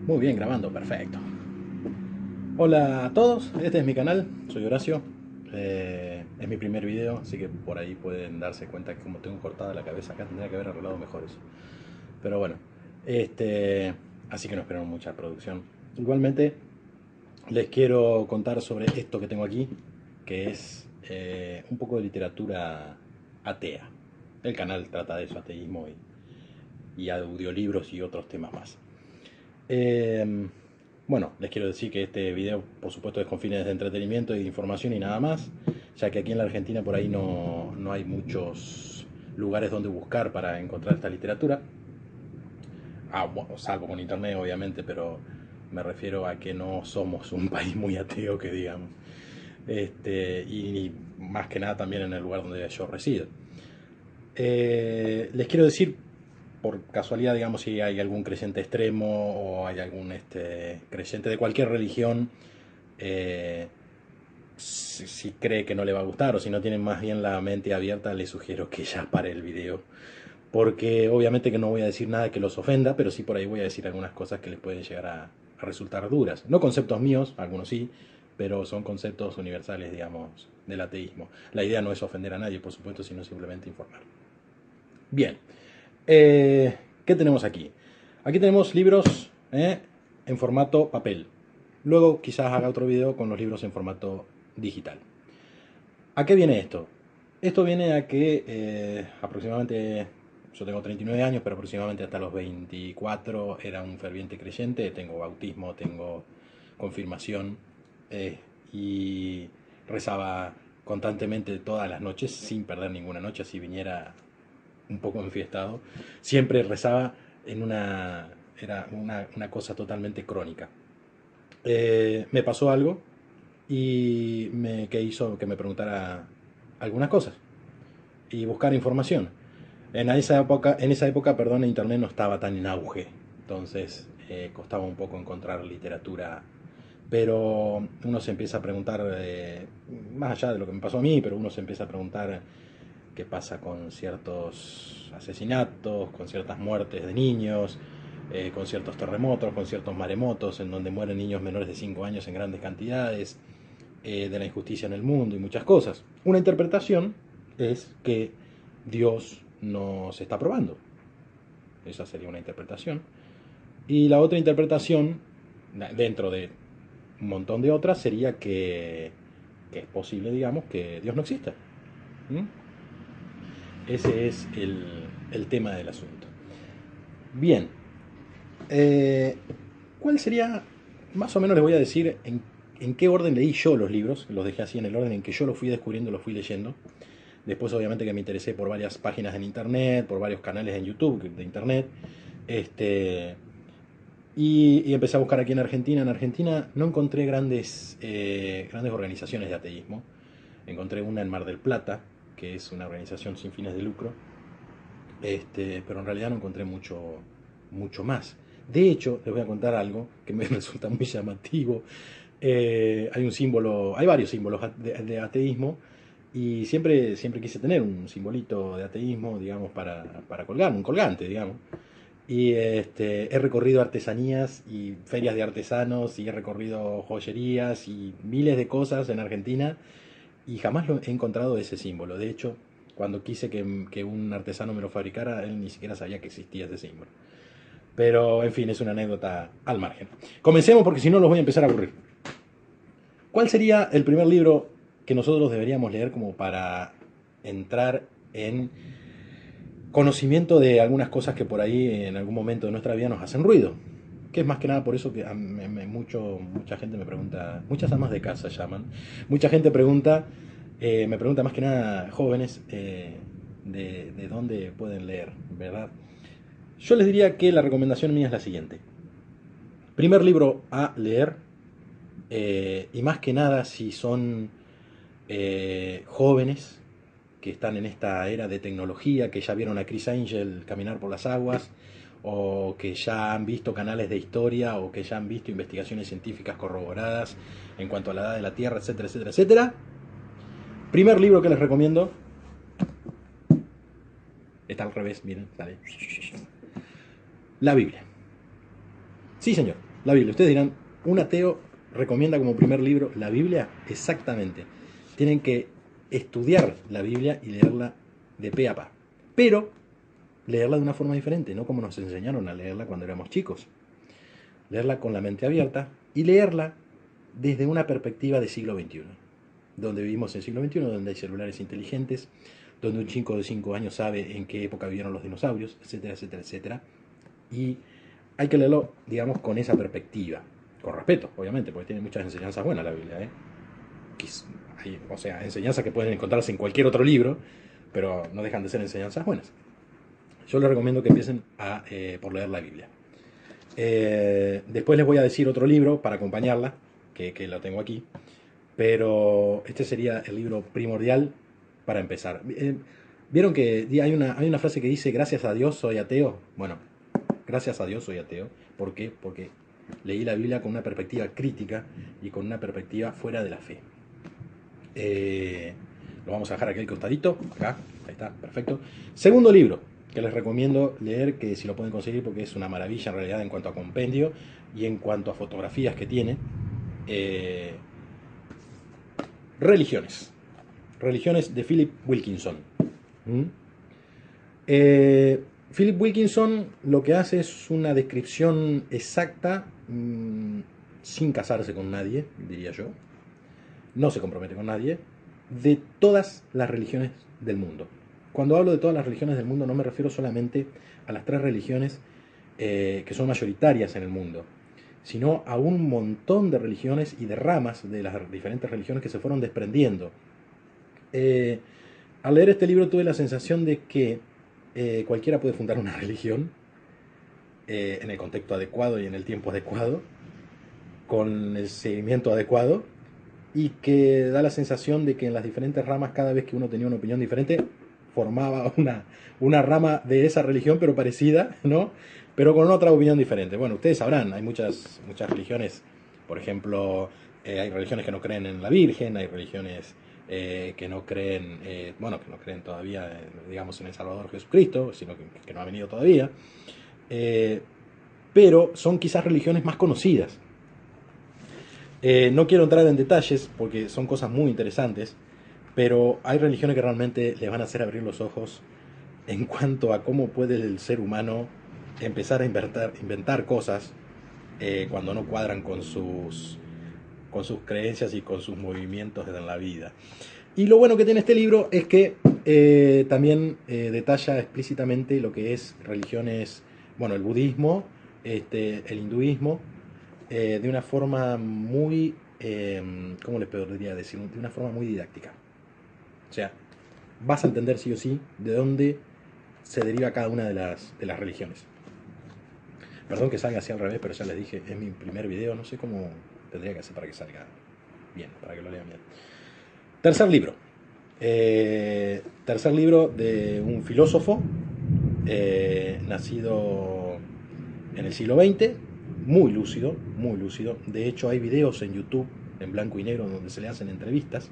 Muy bien, grabando, perfecto. Hola a todos, este es mi canal, soy Horacio. Es mi primer video, así que por ahí pueden darse cuenta que como tengo cortada la cabeza acá tendría que haber arreglado mejor eso. Pero bueno, así que no espero mucha producción. Igualmente les quiero contar sobre esto que tengo aquí, que es un poco de literatura atea. El canal trata de eso, ateísmo y audiolibros y otros temas más. Bueno, les quiero decir que este video, por supuesto, es con fines de entretenimiento y de información y nada más, ya que aquí en la Argentina por ahí no hay muchos lugares donde buscar para encontrar esta literatura. Bueno, salvo con internet, obviamente, pero me refiero a que no somos un país muy ateo, que digamos. Y más que nada también en el lugar donde yo resido. Les quiero decir, por casualidad, digamos, si hay algún creyente extremo o hay algún creyente de cualquier religión, si cree que no le va a gustar o si no tiene más bien la mente abierta, le sugiero que ya pare el video. Porque obviamente que no voy a decir nada que los ofenda, pero sí por ahí voy a decir algunas cosas que les pueden llegar a resultar duras. No conceptos míos, algunos sí, pero son conceptos universales, digamos, del ateísmo. La idea no es ofender a nadie, por supuesto, sino simplemente informar. Bien, ¿qué tenemos aquí? Aquí tenemos libros en formato papel. Luego quizás haga otro video con los libros en formato digital. ¿A qué viene esto? Esto viene a que aproximadamente, yo tengo 39 años, pero aproximadamente hasta los 24 era un ferviente creyente. Tengo bautismo, tengo confirmación y rezaba constantemente todas las noches sin perder ninguna noche, así viniera un poco enfiestado. Siempre rezaba en era una cosa totalmente crónica. Me pasó algo que hizo que me preguntara algunas cosas y buscar información. En esa época, perdón, internet no estaba tan en auge, entonces costaba un poco encontrar literatura, pero uno se empieza a preguntar, más allá de lo que me pasó a mí, pero uno se empieza a preguntar qué pasa con ciertos asesinatos, con ciertas muertes de niños, con ciertos terremotos, con ciertos maremotos, en donde mueren niños menores de 5 años en grandes cantidades, de la injusticia en el mundo y muchas cosas. Una interpretación es que Dios nos está probando. Esa sería una interpretación. Y la otra interpretación, dentro de un montón de otras, sería que es posible, digamos, que Dios no exista. ¿Mm? Ese es el tema del asunto. Bien. ¿Cuál sería? Más o menos les voy a decir en qué orden leí yo los libros. Los dejé así en el orden en que yo los fui descubriendo, los fui leyendo. Después obviamente que me interesé por varias páginas en internet, por varios canales en YouTube de internet. Y empecé a buscar aquí en Argentina. En Argentina no encontré grandes organizaciones de ateísmo. Encontré una en Mar del Plata, que es una organización sin fines de lucro. Pero en realidad no encontré mucho más. De hecho, les voy a contar algo que me resulta muy llamativo. Hay un símbolo, hay varios símbolos de ateísmo y siempre quise tener un simbolito de ateísmo, digamos, para colgar, un colgante, digamos. Y he recorrido artesanías y ferias de artesanos y he recorrido joyerías y miles de cosas en Argentina y jamás he encontrado ese símbolo. De hecho, cuando quise que un artesano me lo fabricara, él ni siquiera sabía que existía ese símbolo. Pero, en fin, es una anécdota al margen. Comencemos porque si no los voy a empezar a aburrir. ¿Cuál sería el primer libro que nosotros deberíamos leer como para entrar en conocimiento de algunas cosas que por ahí en algún momento de nuestra vida nos hacen ruido? Que es más que nada por eso que mucha gente me pregunta, muchas amas de casa llaman, mucha gente me pregunta más que nada jóvenes de dónde pueden leer, ¿verdad? Yo les diría que la recomendación mía es la siguiente. Primer libro a leer, y más que nada si son jóvenes que están en esta era de tecnología, que ya vieron a Chris Angel caminar por las aguas, o que ya han visto canales de historia, o que ya han visto investigaciones científicas corroboradas en cuanto a la edad de la Tierra, etcétera, etcétera, etcétera. Primer libro que les recomiendo, está al revés, miren, sale. La Biblia. Sí, señor. La Biblia. Ustedes dirán, un ateo recomienda como primer libro la Biblia. Exactamente. Tienen que estudiar la Biblia y leerla de pe a pa. Pero leerla de una forma diferente, no como nos enseñaron a leerla cuando éramos chicos. Leerla con la mente abierta y leerla desde una perspectiva de siglo XXI. Donde vivimos en el siglo XXI, donde hay celulares inteligentes, donde un chico de 5 años sabe en qué época vivieron los dinosaurios, etcétera, etcétera, etcétera. Y hay que leerlo, digamos, con esa perspectiva. Con respeto, obviamente, porque tiene muchas enseñanzas buenas la Biblia, ¿eh? O sea, enseñanzas que pueden encontrarse en cualquier otro libro, pero no dejan de ser enseñanzas buenas. Yo les recomiendo que empiecen por leer la Biblia. Después les voy a decir otro libro para acompañarla, que lo tengo aquí, pero este sería el libro primordial para empezar. ¿Vieron que hay una frase que dice, gracias a Dios soy ateo? Bueno, gracias a Dios soy ateo. ¿Por qué? Porque leí la Biblia con una perspectiva crítica y con una perspectiva fuera de la fe. Lo vamos a dejar aquí al costadito, acá, ahí está, perfecto. Segundo libro que les recomiendo leer, que si lo pueden conseguir porque es una maravilla en realidad en cuanto a compendio y en cuanto a fotografías que tiene. Religiones de Philip Wilkinson. Philip Wilkinson lo que hace es una descripción exacta, sin casarse con nadie, diría yo, no se compromete con nadie, de todas las religiones del mundo. Cuando hablo de todas las religiones del mundo no me refiero solamente a las 3 religiones que son mayoritarias en el mundo, sino a un montón de religiones y de ramas de las diferentes religiones que se fueron desprendiendo. Al leer este libro tuve la sensación de que cualquiera puede fundar una religión en el contexto adecuado y en el tiempo adecuado, con el seguimiento adecuado, y que da la sensación de que en las diferentes ramas, cada vez que uno tenía una opinión diferente, formaba una rama de esa religión, pero parecida, ¿no? Pero con otra opinión diferente. Bueno, ustedes sabrán, hay muchas religiones, por ejemplo, hay religiones que no creen en la Virgen, hay religiones que no creen, que no creen todavía, digamos, en el Salvador Jesucristo, sino que no ha venido todavía, pero son quizás religiones más conocidas. No quiero entrar en detalles porque son cosas muy interesantes, pero hay religiones que realmente les van a hacer abrir los ojos en cuanto a cómo puede el ser humano empezar a inventar cosas cuando no cuadran con sus creencias y con sus movimientos en la vida. Y lo bueno que tiene este libro es que también detalla explícitamente lo que es religiones, bueno, el budismo, el hinduismo, de una forma muy, ¿cómo les podría decir? De una forma muy didáctica. O sea, vas a entender sí o sí de dónde se deriva cada una de las religiones. Perdón que salga así al revés, pero ya les dije, es mi primer video, no sé cómo tendría que hacer para que salga bien, para que lo lean bien. Tercer libro. Tercer libro de un filósofo nacido en el siglo XX, muy lúcido, muy lúcido. De hecho, hay videos en YouTube en blanco y negro donde se le hacen entrevistas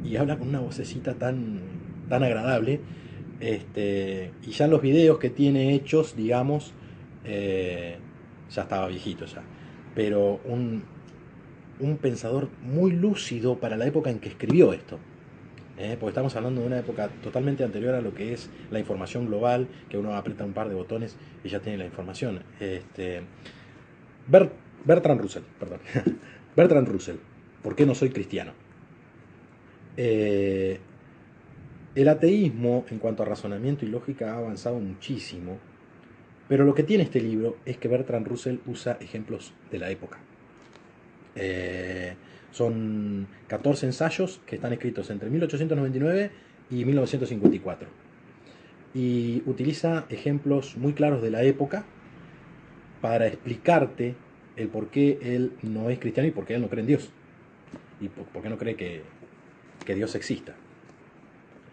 y habla con una vocecita tan agradable. Y ya los videos que tiene hechos, digamos, ya estaba viejito ya, pero un pensador muy lúcido para la época en que escribió esto. Porque estamos hablando de una época totalmente anterior a lo que es la información global, que uno aprieta un par de botones y ya tiene la información. Bertrand Russell, perdón. Bertrand Russell, ¿por qué no soy cristiano? El ateísmo, en cuanto a razonamiento y lógica, ha avanzado muchísimo, pero lo que tiene este libro es que Bertrand Russell usa ejemplos de la época. Son 14 ensayos que están escritos entre 1899 y 1954. Y utiliza ejemplos muy claros de la época para explicarte el por qué él no es cristiano y por qué él no cree en Dios. Y por qué no cree que Dios exista.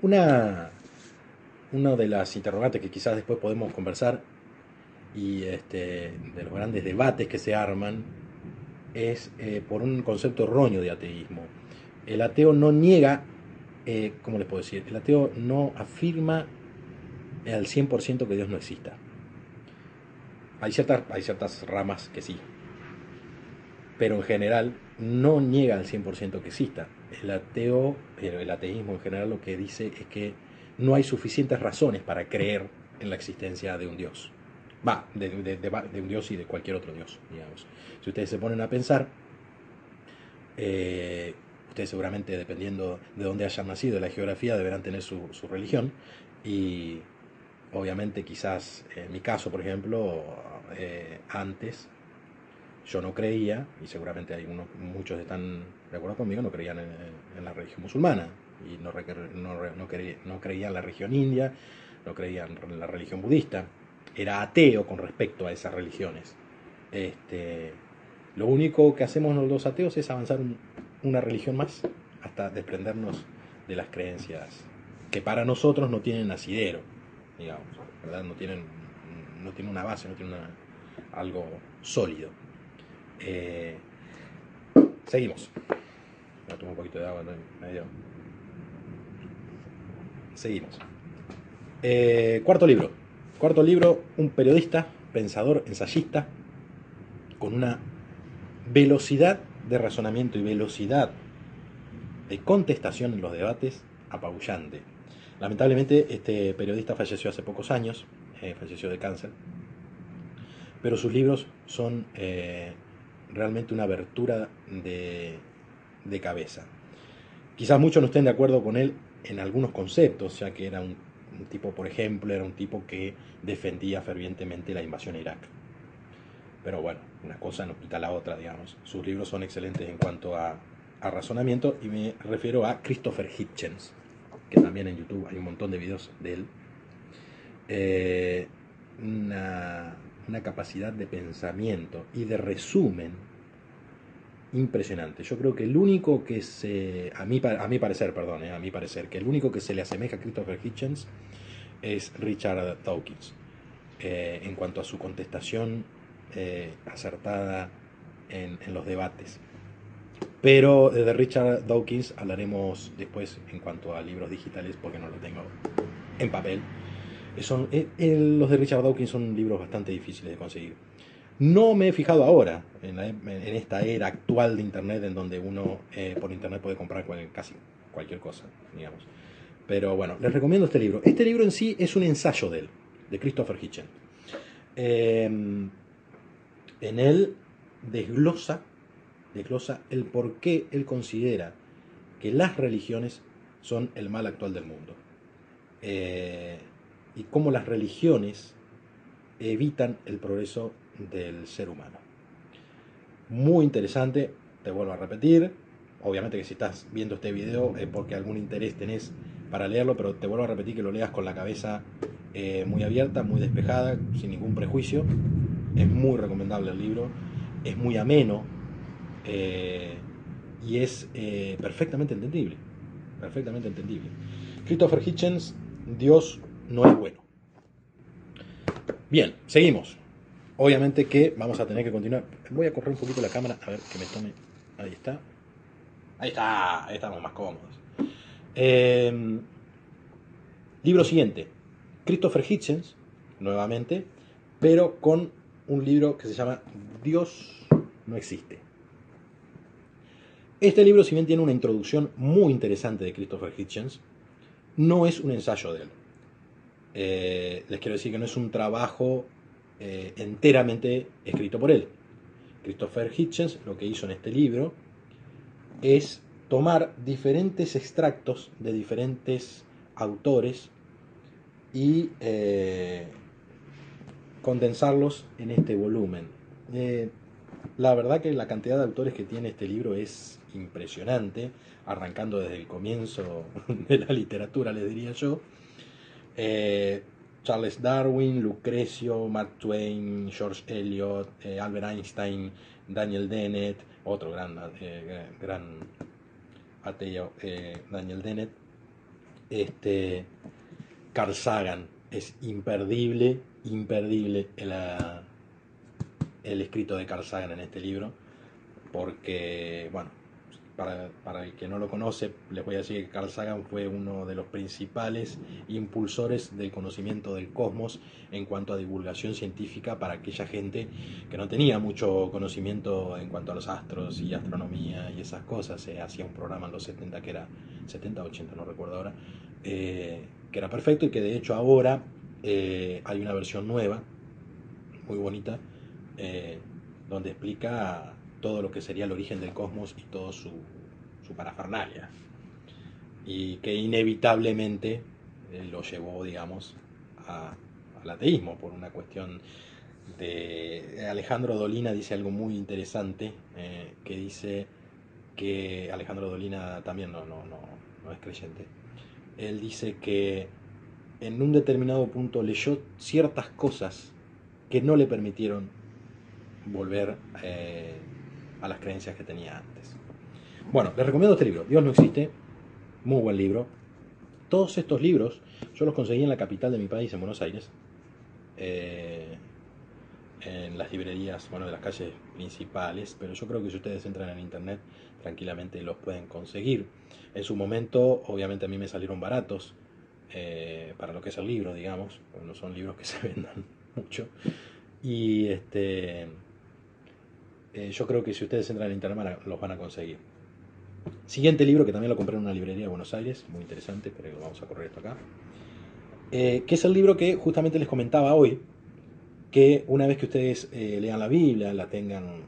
Una de las interrogantes que quizás después podemos conversar y de los grandes debates que se arman es por un concepto erróneo de ateísmo. El ateo no niega, ¿cómo les puedo decir? El ateo no afirma al 100% que Dios no exista. Hay ciertas ramas que sí, pero en general no niega al 100% que exista. El ateísmo en general lo que dice es que no hay suficientes razones para creer en la existencia de un Dios. De un Dios y de cualquier otro Dios, digamos. Si ustedes se ponen a pensar, ustedes seguramente, dependiendo de dónde hayan nacido, de la geografía, deberán tener su religión. Y obviamente quizás, en mi caso, por ejemplo, antes yo no creía, y seguramente muchos están de acuerdo conmigo, no creían en la religión musulmana, y no creían en la religión india, no creían en la religión budista. Era ateo con respecto a esas religiones. Lo único que hacemos los ateos es avanzar una religión más hasta desprendernos de las creencias que para nosotros no tienen asidero, digamos, ¿verdad? No tienen una base, no tienen algo sólido. Seguimos. Me tomo un poquito de agua, ¿no? Medio. Seguimos. Cuarto libro. Cuarto libro, un periodista, pensador, ensayista, con una velocidad de razonamiento y velocidad de contestación en los debates apabullante. Lamentablemente este periodista falleció hace pocos años, falleció de cáncer, pero sus libros son realmente una abertura de cabeza. Quizás muchos no estén de acuerdo con él en algunos conceptos, ya que era un tipo, por ejemplo, era un tipo que defendía fervientemente la invasión a Irak. Pero bueno, una cosa no quita la otra, digamos. Sus libros son excelentes en cuanto a razonamiento, y me refiero a Christopher Hitchens, que también en YouTube hay un montón de videos de él. Una capacidad de pensamiento y de resumen impresionante. Yo creo que el único que a mi parecer, que el único que se le asemeja a Christopher Hitchens es Richard Dawkins, en cuanto a su contestación acertada en los debates. Pero de Richard Dawkins hablaremos después en cuanto a libros digitales, porque no lo tengo en papel. Los de Richard Dawkins son libros bastante difíciles de conseguir. No me he fijado ahora, en esta era actual de Internet, en donde uno por Internet puede comprar casi cualquier cosa, digamos. Pero bueno, les recomiendo este libro. Este libro en sí es un ensayo de él, de Christopher Hitchens. En él desglosa el por qué él considera que las religiones son el mal actual del mundo. Y cómo las religiones evitan el progreso del ser humano. Muy interesante, te vuelvo a repetir. Obviamente que si estás viendo este video es porque algún interés tenés para leerlo, pero te vuelvo a repetir que lo leas con la cabeza muy abierta, muy despejada, sin ningún prejuicio. Es muy recomendable el libro, es muy ameno y es perfectamente entendible. Perfectamente entendible. Christopher Hitchens, Dios no es bueno. Bien, seguimos. Obviamente que vamos a tener que continuar. Voy a correr un poquito la cámara, a ver que me tome. Ahí está. Ahí estamos más cómodos. Libro siguiente. Christopher Hitchens, nuevamente, pero con un libro que se llama Dios no existe. Este libro, si bien tiene una introducción muy interesante de Christopher Hitchens, no es un ensayo de él. Les quiero decir que no es un trabajo enteramente escrito por él. Christopher Hitchens lo que hizo en este libro es tomar diferentes extractos de diferentes autores y condensarlos en este volumen. La verdad que la cantidad de autores que tiene este libro es impresionante, arrancando desde el comienzo de la literatura, les diría yo. Charles Darwin, Lucrecio, Mark Twain, George Eliot, Albert Einstein, Daniel Dennett, otro gran ateo, Daniel Dennett. Carl Sagan, es imperdible el escrito de Carl Sagan en este libro, porque, bueno, para el que no lo conoce, les voy a decir que Carl Sagan fue uno de los principales impulsores del conocimiento del cosmos en cuanto a divulgación científica para aquella gente que no tenía mucho conocimiento en cuanto a los astros y astronomía y esas cosas. Se hacía un programa en los 70 que era 70 80, no recuerdo ahora, que era perfecto y que de hecho ahora hay una versión nueva, muy bonita, donde explica todo lo que sería el origen del cosmos y todo su parafernalia. Y que inevitablemente lo llevó, digamos, al ateísmo por una cuestión de... Alejandro Dolina dice algo muy interesante, que dice que Alejandro Dolina también no es creyente. Él dice que en un determinado punto leyó ciertas cosas que no le permitieron volver a las creencias que tenía antes. Bueno, les recomiendo este libro, Dios no existe, muy buen libro. Todos estos libros yo los conseguí en la capital de mi país, en Buenos Aires, en las librerías, bueno, de las calles principales, pero yo creo que si ustedes entran en internet tranquilamente los pueden conseguir. En su momento, obviamente a mí me salieron baratos, para lo que es el libro, digamos, porque no son libros que se vendan mucho. Y yo creo que si ustedes entran en internet los van a conseguir. Siguiente libro, que también lo compré en una librería de Buenos Aires, muy interesante, pero vamos a correr esto acá. Que es el libro que justamente les comentaba hoy, que una vez que ustedes lean la Biblia, la tengan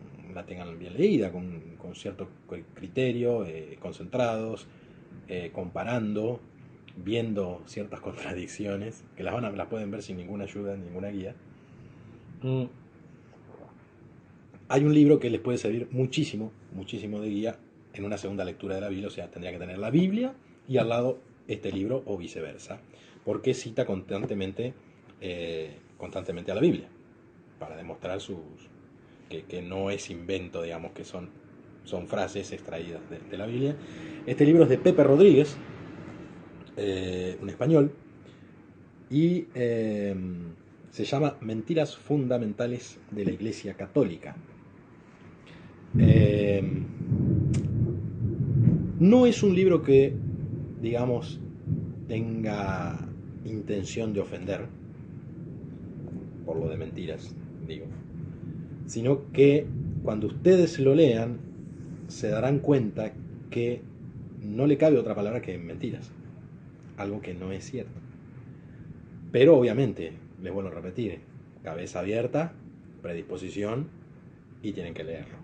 bien leída, con cierto criterio, concentrados, comparando, viendo ciertas contradicciones, que las pueden ver sin ninguna ayuda, ninguna guía. Hay un libro que les puede servir muchísimo, muchísimo de guía en una segunda lectura de la Biblia. O sea, tendría que tener la Biblia y al lado este libro o viceversa, porque cita constantemente a la Biblia para demostrar que no es invento, digamos, que son frases extraídas de la Biblia. Este libro es de Pepe Rodríguez, un español, y se llama Mentiras fundamentales de la Iglesia Católica. No es un libro que, digamos, tenga intención de ofender, por lo de mentiras, digo, sino que cuando ustedes lo lean se darán cuenta que no le cabe otra palabra que mentiras, algo que no es cierto. Pero obviamente, les vuelvo a repetir, cabeza abierta, predisposición, y tienen que leerlo.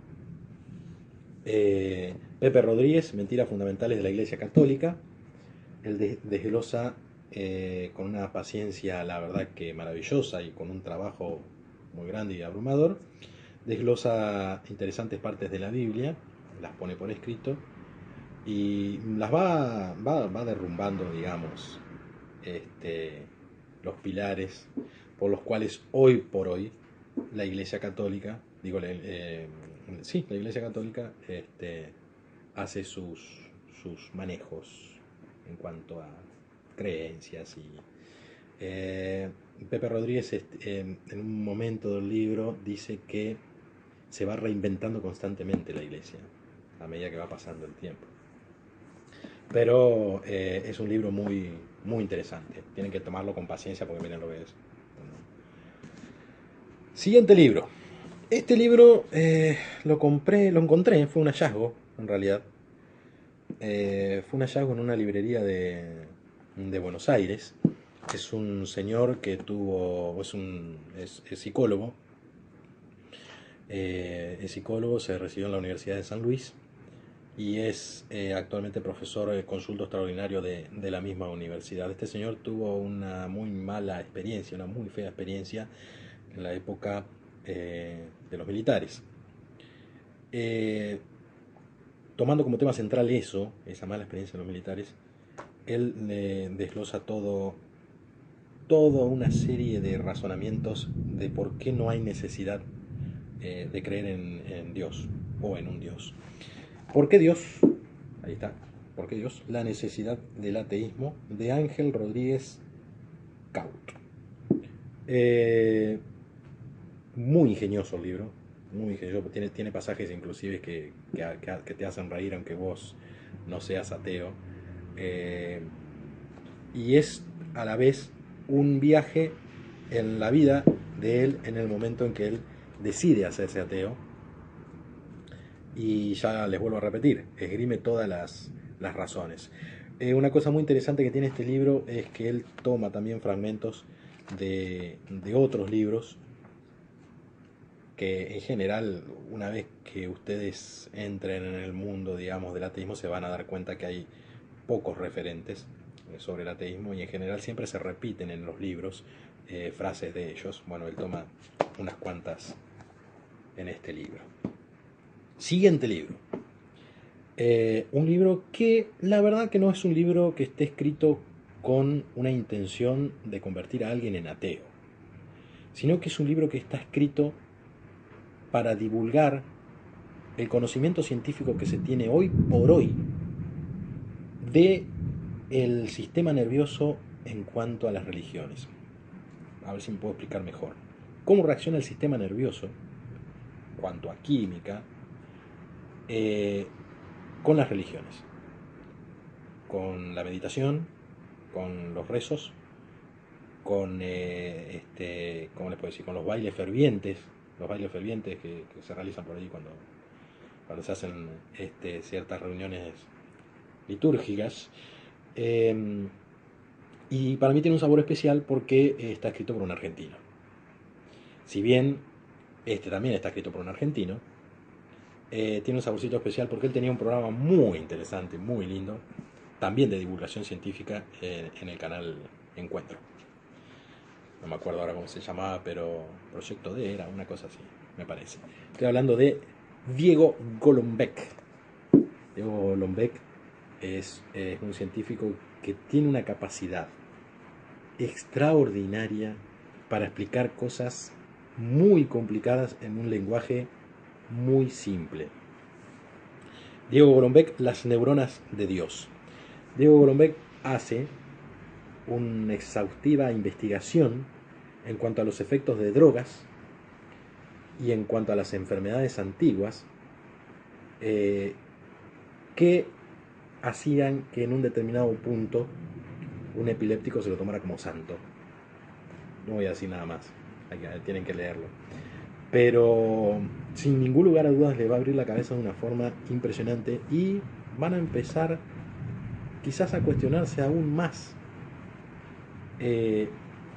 Pepe Rodríguez, Mentiras fundamentales de la Iglesia Católica. Él desglosa con una paciencia, la verdad que maravillosa, y con un trabajo muy grande y abrumador, desglosa interesantes partes de la Biblia, las pone por escrito y las va derrumbando, digamos, los pilares por los cuales hoy por hoy la Iglesia Católica, la Iglesia Católica hace sus manejos en cuanto a creencias. Y Pepe Rodríguez en un momento del libro dice que se va reinventando constantemente la Iglesia a medida que va pasando el tiempo. Pero es un libro muy, muy interesante. Tienen que tomarlo con paciencia porque miren lo que es. Siguiente libro. Este libro lo encontré, fue un hallazgo en realidad. Fue un hallazgo en una librería de Buenos Aires. Es un señor que es psicólogo. Es psicólogo, se recibió en la Universidad de San Luis y es actualmente profesor consulto extraordinario de la misma universidad. Este señor tuvo una muy mala experiencia, una muy fea experiencia en la época de los militares. Tomando como tema central esa mala experiencia de los militares, él desglosa toda una serie de razonamientos de por qué no hay necesidad de creer en Dios o en un Dios. ¿Por qué Dios? Ahí está. ¿Por qué Dios? La necesidad del ateísmo, de Ángel Rodríguez Caut. Muy ingenioso el libro, muy ingenioso. Tiene pasajes inclusive que te hacen reír aunque vos no seas ateo. Eh, y es a la vez un viaje en la vida de él en el momento en que él decide hacerse ateo. Y ya les vuelvo a repetir, esgrime todas las razones. Una cosa muy interesante que tiene este libro es que él toma también fragmentos de otros libros que en general, una vez que ustedes entren en el mundo, digamos, del ateísmo, se van a dar cuenta que hay pocos referentes sobre el ateísmo y en general siempre se repiten en los libros frases de ellos. Bueno, él toma unas cuantas en este libro. Siguiente libro. Un libro que la verdad que no es un libro que esté escrito con una intención de convertir a alguien en ateo, sino que es un libro que está escrito para divulgar el conocimiento científico que se tiene hoy por hoy de el sistema nervioso en cuanto a las religiones. A ver si me puedo explicar mejor. ¿Cómo reacciona el sistema nervioso en cuanto a química con las religiones? Con la meditación, con los rezos, con, ¿cómo les puedo decir? Con los bailes fervientes que se realizan por ahí cuando se hacen ciertas reuniones litúrgicas. Y para mí tiene un sabor especial porque está escrito por un argentino. Si bien este también está escrito por un argentino, tiene un saborcito especial porque él tenía un programa muy interesante, muy lindo, también de divulgación científica en el canal Encuentro. No me acuerdo ahora cómo se llamaba, pero Proyecto D era una cosa así, me parece. Estoy hablando de Diego Golombek. Diego Golombek es un científico que tiene una capacidad extraordinaria para explicar cosas muy complicadas en un lenguaje muy simple. Diego Golombek, las neuronas de Dios. Diego Golombek hace una exhaustiva investigación en cuanto a los efectos de drogas y en cuanto a las enfermedades antiguas que hacían que en un determinado punto un epiléptico se lo tomara como santo. No voy a decir nada más, tienen que leerlo. Pero sin ningún lugar a dudas le va a abrir la cabeza de una forma impresionante y van a empezar quizás a cuestionarse aún más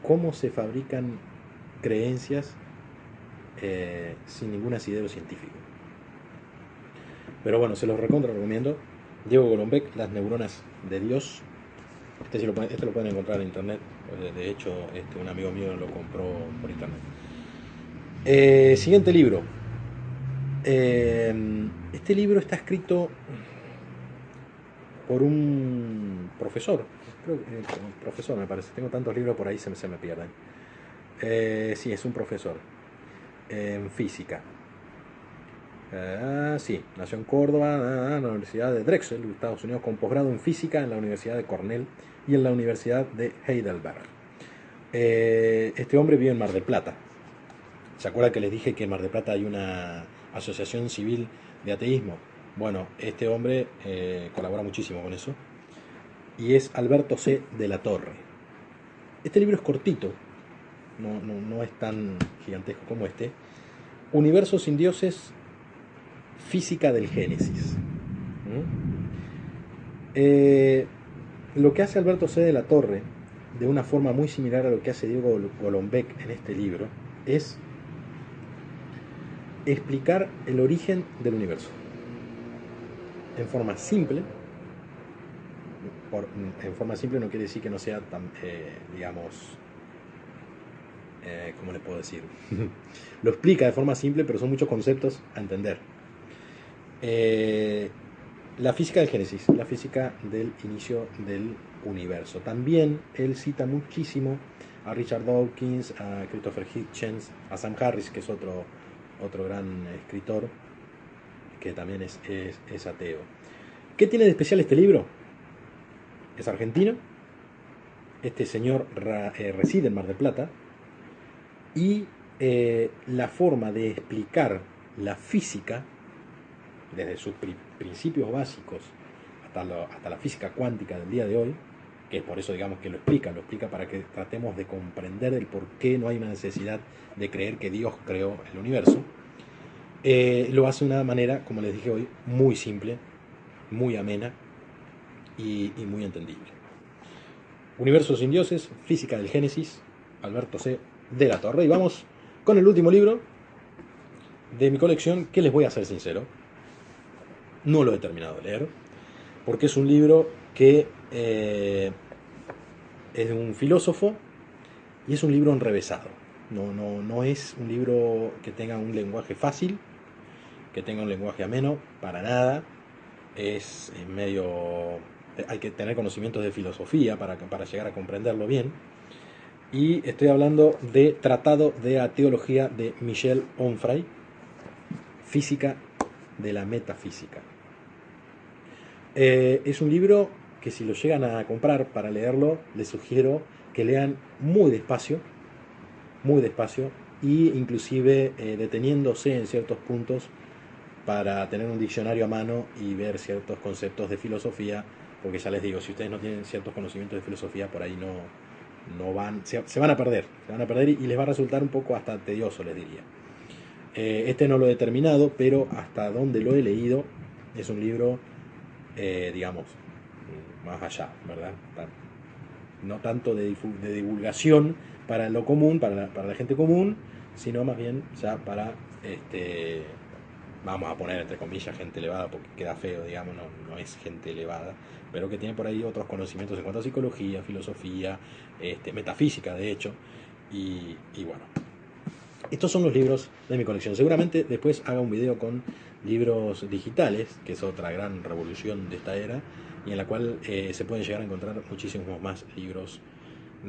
cómo se fabrican creencias sin ningún asidero científico. Pero bueno, se los recontra recomiendo. Diego Golombek, las neuronas de Dios. Este lo pueden encontrar en internet. De hecho, un amigo mío lo compró por internet. Siguiente libro. Este libro está escrito por un profesor. Creo que profesor me parece. Tengo tantos libros por ahí se me pierden. Sí, es un profesor en física. Sí, nació en Córdoba, en la Universidad de Drexel, Estados Unidos, con posgrado en física en la Universidad de Cornell y en la Universidad de Heidelberg. Este hombre vive en Mar del Plata. ¿Se acuerdan que les dije que en Mar del Plata hay una asociación civil de ateísmo? Bueno, este hombre colabora muchísimo con eso. Y es Alberto C. de la Torre. Este libro es cortito, no es tan gigantesco como este. Universos sin dioses, física del Génesis. Lo que hace Alberto C. de la Torre, de una forma muy similar a lo que hace Diego Golombek en este libro, es explicar el origen del universo en forma simple. En forma simple no quiere decir que no sea tan, digamos, ¿cómo le puedo decir? Lo explica de forma simple, pero son muchos conceptos a entender. La física del Génesis, la física del inicio del universo. También él cita muchísimo a Richard Dawkins, a Christopher Hitchens, a Sam Harris, que es otro gran escritor, que también es ateo. ¿Qué tiene de especial este libro? Es argentino, este señor reside en Mar del Plata, y la forma de explicar la física, desde sus principios básicos hasta la física cuántica del día de hoy, que es por eso, digamos, que lo explica para que tratemos de comprender el por qué no hay una necesidad de creer que Dios creó el universo. Lo hace de una manera, como les dije hoy, muy simple, muy amena y muy entendible. Universo sin dioses, física del Génesis, Alberto C. de la Torre. Y vamos con el último libro de mi colección, que les voy a ser sincero, no lo he terminado de leer, porque es un libro que es de un filósofo y es un libro enrevesado. No es un libro que tenga un lenguaje fácil, que tenga un lenguaje ameno, para nada. Es medio... hay que tener conocimientos de filosofía para llegar a comprenderlo bien. Y estoy hablando de Tratado de Teología de Michel Onfray, Física de la Metafísica. Es un libro que, si lo llegan a comprar para leerlo, les sugiero que lean muy despacio, y inclusive deteniéndose en ciertos puntos para tener un diccionario a mano y ver ciertos conceptos de filosofía, porque ya les digo, si ustedes no tienen ciertos conocimientos de filosofía, por ahí no van, se van a perder, y les va a resultar un poco hasta tedioso, les diría. Este no lo he terminado, pero hasta donde lo he leído es un libro, digamos, más allá, ¿verdad? No tanto de divulgación para lo común, para la gente común, sino más bien ya para, vamos a poner entre comillas, gente elevada, porque queda feo, digamos, no es gente elevada, pero que tiene por ahí otros conocimientos en cuanto a psicología, filosofía, metafísica, de hecho, y bueno. Estos son los libros de mi colección. Seguramente después haga un video con libros digitales, que es otra gran revolución de esta era, y en la cual se pueden llegar a encontrar muchísimos más libros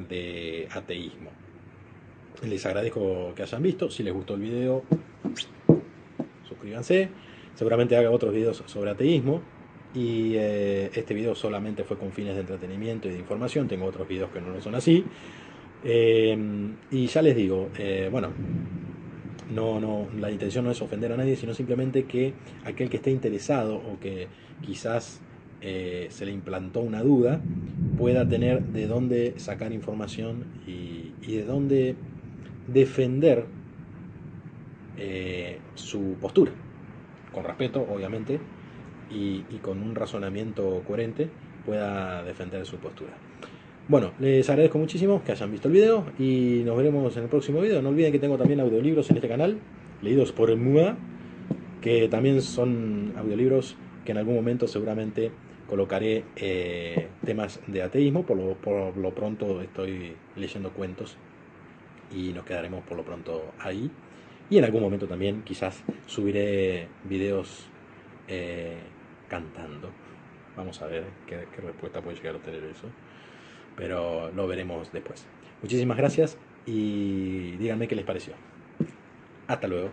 de ateísmo. Les agradezco que hayan visto. Si les gustó el video, suscríbanse. Seguramente haga otros videos sobre ateísmo. Y este video solamente fue con fines de entretenimiento y de información. Tengo otros videos que no lo son así. Y ya les digo, bueno, la intención no es ofender a nadie, sino simplemente que aquel que esté interesado o que quizás se le implantó una duda, pueda tener de dónde sacar información y de dónde defender su postura, con respeto, obviamente, y con un razonamiento coherente pueda defender su postura. Bueno, les agradezco muchísimo que hayan visto el video y nos veremos en el próximo video. No olviden que tengo también audiolibros en este canal, leídos por Mua, que también son audiolibros que en algún momento seguramente colocaré temas de ateísmo. Por lo pronto estoy leyendo cuentos y nos quedaremos por lo pronto ahí. Y en algún momento también quizás subiré videos cantando. Vamos a ver qué respuesta puede llegar a tener eso. Pero lo veremos después. Muchísimas gracias y díganme qué les pareció. Hasta luego.